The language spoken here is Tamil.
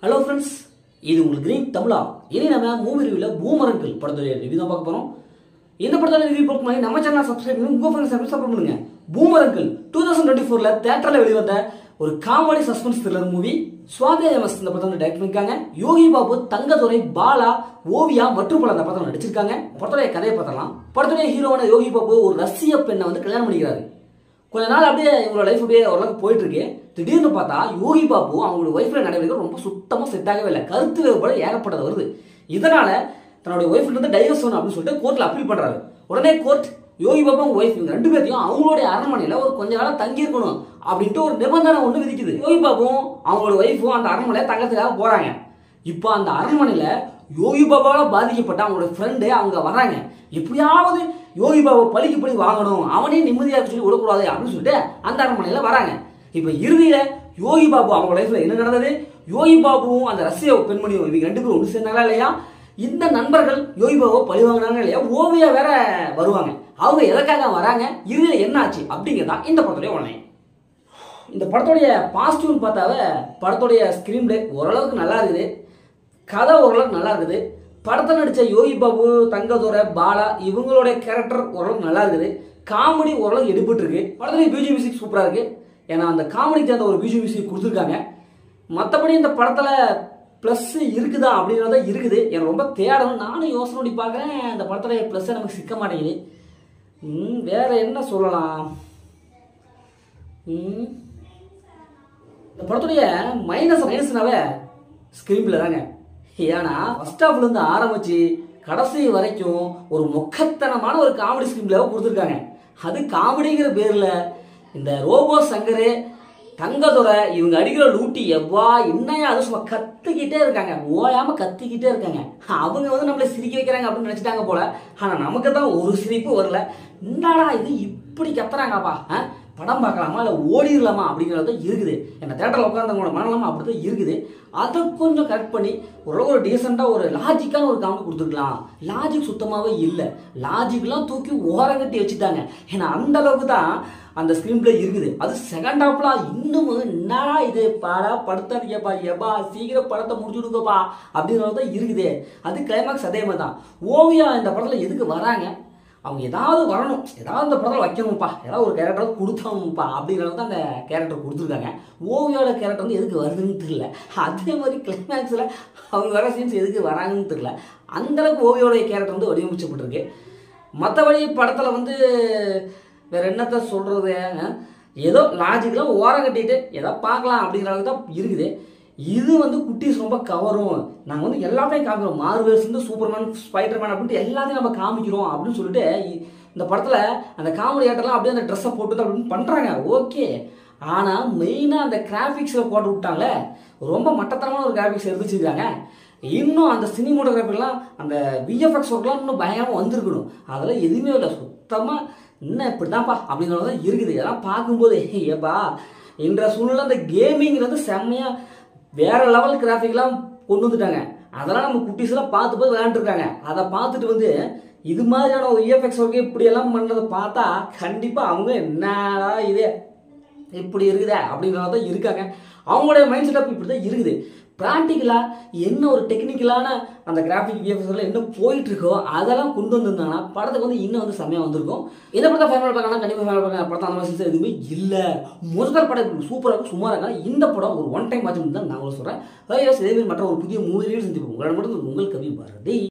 ஹலோ ஃப்ரெண்ட்ஸ், இது உங்களுக்கு கிரீன் தமிழா. இனி நம்ம மூவி ரிவ்யூவில் பூமரங்கள் படத்துடைய ரிவ்யூ தான் பார்க்க போகிறோம். இந்த படத்தோட ரிவ்யூ பார்க்க மாதிரி நம்ம சேனல் சப்ஸ்கிரைப் பண்ணி உங்கள் ஃப்ரெண்ட்ஸ் சப்ஸ்கிரைப் பண்ணுங்க. பூமரங்கள் 2024 தேட்டரில் வெளிவந்த ஒரு comedy suspense thriller movie. Swathi MS இந்த படத்தை டைரக்ட் பண்ணிருக்காங்க. யோகி பாபு, தங்கதுரை, பாலா, ஓவியா மற்றும் பல அந்த படத்தை நடிச்சிருக்காங்க. படத்துடைய கதையை பார்த்தலாம். படத்துடைய ஹீரோவான யோகி பாபு ஒரு ரஷ்ய பெண்ணை வந்து கல்யாணம் பண்ணிக்கிறாரு. கொஞ்ச நாள் அப்படியே இவங்களோட லைஃப் அப்படியே ஓரளவுக்கு போயிட்டு இருக்கு. திடீர்னு பார்த்தா யோகி பாபு அவங்களோட ஒய்ஃப்ல நடவடிக்கை ரொம்ப சுத்தமாக செட் ஆகவே இல்லை. கருத்து வேறுபாடு ஏகப்பட்டது வருது. இதனால தன்னுடைய ஒய்ஃப்ல இருந்து டைவர்ஸ் வேணும் அப்படின்னு சொல்லிட்டு கோர்ட்ல அப்பீல் பண்றாரு. உடனே கோர்ட் யோகி பாபு அவங்க ஒய்ஃப் இவங்க ரெண்டு பேர்த்தையும் அவங்களுடைய அரண்மனையில ஒரு கொஞ்ச நாள் தங்கி இருக்கணும் அப்படின்ட்டு ஒரு நிபந்தனை ஒன்று விதிக்குது. யோகி பாபும் அவங்களோட ஒய்ஃபும் அந்த அரண்மனையில தங்கத்துக்காக போறாங்க. இப்போ அந்த அரண்மனையில யோகி பாபாவால பாதிக்கப்பட்ட அவங்களோட ஃப்ரெண்டு அவங்க வராங்க. எப்படியாவது யோகி பாபா பழிக்கு பழி வாங்கணும், அவனே நிம்மதியாக சொல்லி விடக்கூடாது அப்படின்னு சொல்லிட்டு அந்த அரண்மனையில வராங்க. இப்ப இறுதியில யோகி பாபு அவங்க லைஃப்ல என்ன நடந்தது, யோகி பாபுவும் அந்த ரஷ்ய பெண்மணியும் இவங்க ரெண்டு பேரும் ஒன்று சேர்ந்தாங்களா இல்லையா, இந்த நண்பர்கள் யோகி பாபுவை பழி வாங்கினாங்க இல்லையா, ஓவியா வேற வருவாங்க. அவங்க எதற்காக வராங்க, இறுதியில என்ன ஆச்சு அப்படிங்கிறதா இந்த படத்துடைய உடனே. இந்த படத்துடைய பாசிட்டிவ்னு பார்த்தாவே படத்துடைய ஸ்கிரீன் பிளே ஓரளவுக்கு நல்லா இருக்குது. கதை ஓரளவுக்கு நல்லா இருக்குது. படத்தில் நடித்த யோகி பாபு, தங்கதுரை, பாலா இவங்களுடைய கேரக்டர் ஓரளவுக்கு நல்லா இருக்குது. காமெடி ஓரளவுக்கு எடுபட்டு இருக்கு. படத்துடைய பிஜி மியூசிக் சூப்பராக இருக்கு. ஏன்னா அந்த காமெடிக்கு சேர்ந்த ஒரு பிஜி மியூசிக் கொடுத்துருக்காங்க. மற்றபடி இந்த படத்தில் ப்ளஸ் இருக்குதா அப்படிங்கிறத இருக்குது. எனக்கு ரொம்ப தேடணும், நானும் யோசனை பண்ணி பார்க்குறேன். இந்த படத்துடைய ப்ளஸ்ஸை நமக்கு சிக்க மாட்டேங்குது. வேற என்ன சொல்லலாம். இந்த படத்துடைய மைனஸ்னாவே ஸ்கிரீன் பிளே தாங்க. ஏன்னா ஃபர்ஸ்ட் ஹாஃப்ல இருந்து ஆரம்பிச்சு கடைசி வரைக்கும் ஒரு மொக்கத்தனமான ஒரு காமெடி ஸ்கிரீன் பிளேவை கொடுத்துருக்காங்க. அது காமெடிங்கிற பேர்ல இந்த ரோபோ சங்கரு, தங்கதுரை இவங்க அடிக்கிற லூட்டி எவ்வா என்னையா அது சும்மா கத்திக்கிட்டே இருக்காங்க, ஓயாம கத்திக்கிட்டே இருக்காங்க. அவங்க வந்து நம்மளை சிரிக்க வைக்கிறாங்க அப்படின்னு நினைச்சிட்டாங்க போல. ஆனா நமக்கு தான் ஒரு சிரிப்பு வரல. என்னடா இது இப்படி கத்துறாங்கப்பா, படம் பார்க்கலாமா இல்லை ஓடிடலாமா அப்படிங்கிறது இருக்குது. என்ன தேட்டரில் உட்காந்தவங்களோட மனநலமா அப்படி தான் இருக்குது. அதை கொஞ்சம் கரெக்ட் பண்ணி ஒரு டீசெண்டாக ஒரு லாஜிக்கான ஒரு காமெடி கொடுத்துருக்கலாம். லாஜிக் சுத்தமாகவே இல்லை. லாஜிக்லாம் தூக்கி ஓரங்கட்டி வச்சுட்டாங்க. ஏன்னா அந்த அளவுக்கு தான் அந்த ஸ்க்ரீன் பிளே இருக்குது. அது செகண்ட் ஹாஃப்ல இன்னும் என்னடா இது பாடா படுத்தாதீங்கப்பா, எப்பா சீக்கிரம் படத்தை முடிச்சுடுங்கப்பா அப்படிங்கிற தான் இருக்குது. அது கிளைமாக்ஸ் அதே மாதிரி தான். ஓவியா இந்த படத்தில் எதுக்கு வராங்க, அவங்க ஏதாவது வரணும், ஏதாவது இந்த படத்தில் வைக்கணும்ப்பா, ஏதாவது ஒரு கேரக்டர் கொடுத்தாங்கப்பா அப்படிங்கிறது தான் அந்த கேரக்டர் கொடுத்துருக்காங்க. ஓவியோட கேரக்டர் வந்து எதுக்கு வருதுன்னு தெரியல. அதே மாதிரி கிளைமேக்ஸில் அவங்க வர சீன்ஸ் எதுக்கு வராங்கன்னு தெரியல. அந்தளவுக்கு ஓவியோட கேரக்டர் வந்து வடிவமைச்சப்பட்டிருக்கு. மற்றபடி படத்தில் வந்து வேற என்னத்த சொல்கிறது, ஏதோ லாஜிக்கெலாம் ஓரம் கட்டிட்டு ஏதோ பார்க்கலாம் அப்படிங்கிற அளவுக்கு தான் இருக்குது. இது வந்து குட்டீஸ் ரொம்ப கவரும், நாங்கள் வந்து எல்லாமே காமிக்கிறோம், மார்வெல்ஸ் வந்து சூப்பர்மேன், ஸ்பைடர்மேன் அப்படின்ட்டு எல்லாத்தையும் நம்ம காமிக்கிறோம் அப்படின்னு சொல்லிட்டு இந்த படத்தில் அந்த காமெடி ஆட்டெல்லாம் அப்படியே அந்த ட்ரெஸ்ஸை போட்டு அப்படின்னு பண்ணுறாங்க. ஓகே, ஆனால் மெயினாக அந்த கிராஃபிக்ஸில் போட்டு விட்டாங்களே, ரொம்ப மட்டத்தனமான ஒரு கிராஃபிக்ஸ் எடுத்து வச்சுருக்காங்க. இன்னும் அந்த சினிமோட்டோகிராஃபிலாம் அந்த விஎஃப்எக்ஸ் ஒர்க்லாம் இன்னும் பயங்கரமாக வந்திருக்கணும். அதெல்லாம் எதுவுமே இல்லை. சுத்தமாக இன்னும் இப்படி தான்ப்பா அப்படிங்கிறது தான் இருக்குது. இதெல்லாம் பார்க்கும்போது ஏப்பா என்ற சூழ்நிலை அந்த கேமிங்கிறது செம்மையாக வேற லெவல் கிராஃபிக்லாம் கொண்டு வந்துட்டாங்க. அதெல்லாம் நம்ம குட்டீஸ்லாம் பார்த்து போய் விளையாண்டுருக்காங்க. அதை பார்த்துட்டு வந்து இது மாதிரியான ஒரு விஎஃப்எக்ஸ் ஒர்க்கு இப்படியெல்லாம் பண்ணுறதை பார்த்தா கண்டிப்பாக அவங்க என்னடா இது இப்படி இருக்குதே அப்படிங்கிறத தான் இருக்காங்க. அவங்களுடைய மைண்ட் செட்டப் இப்படி தான் இருக்குது. ப்ராக்டிக்கலாக என்ன ஒரு டெக்னிக்கலான அந்த கிராஃபிக் விஎஃப்எக்ஸ்லாம் என்ன போயிட்டு இருக்கோ அதெல்லாம் கொண்டு வந்திருந்தாங்கன்னா படத்துக்கு வந்து இன்னும் வந்து செம்மையாக வந்திருக்கும். இந்த படத்தை ஃபேமிலி பார்க்கலாம், கண்டிப்பாக ஃபேமிலி பார்க்கலாம். படத்தை அந்த மாதிரி எதுவுமே இல்லை. முதல் படம் சூப்பராக இருக்கும், சும்மா இருக்காங்க. இந்த படம் ஒரு ஒன் டைம் வாட்ச் தான் நான் சொல்கிறேன். இதே மாதிரி மற்ற ஒரு புதிய மூவி சந்திப்போம். உங்களோட மட்டும் உங்கள் கவி பாரதி.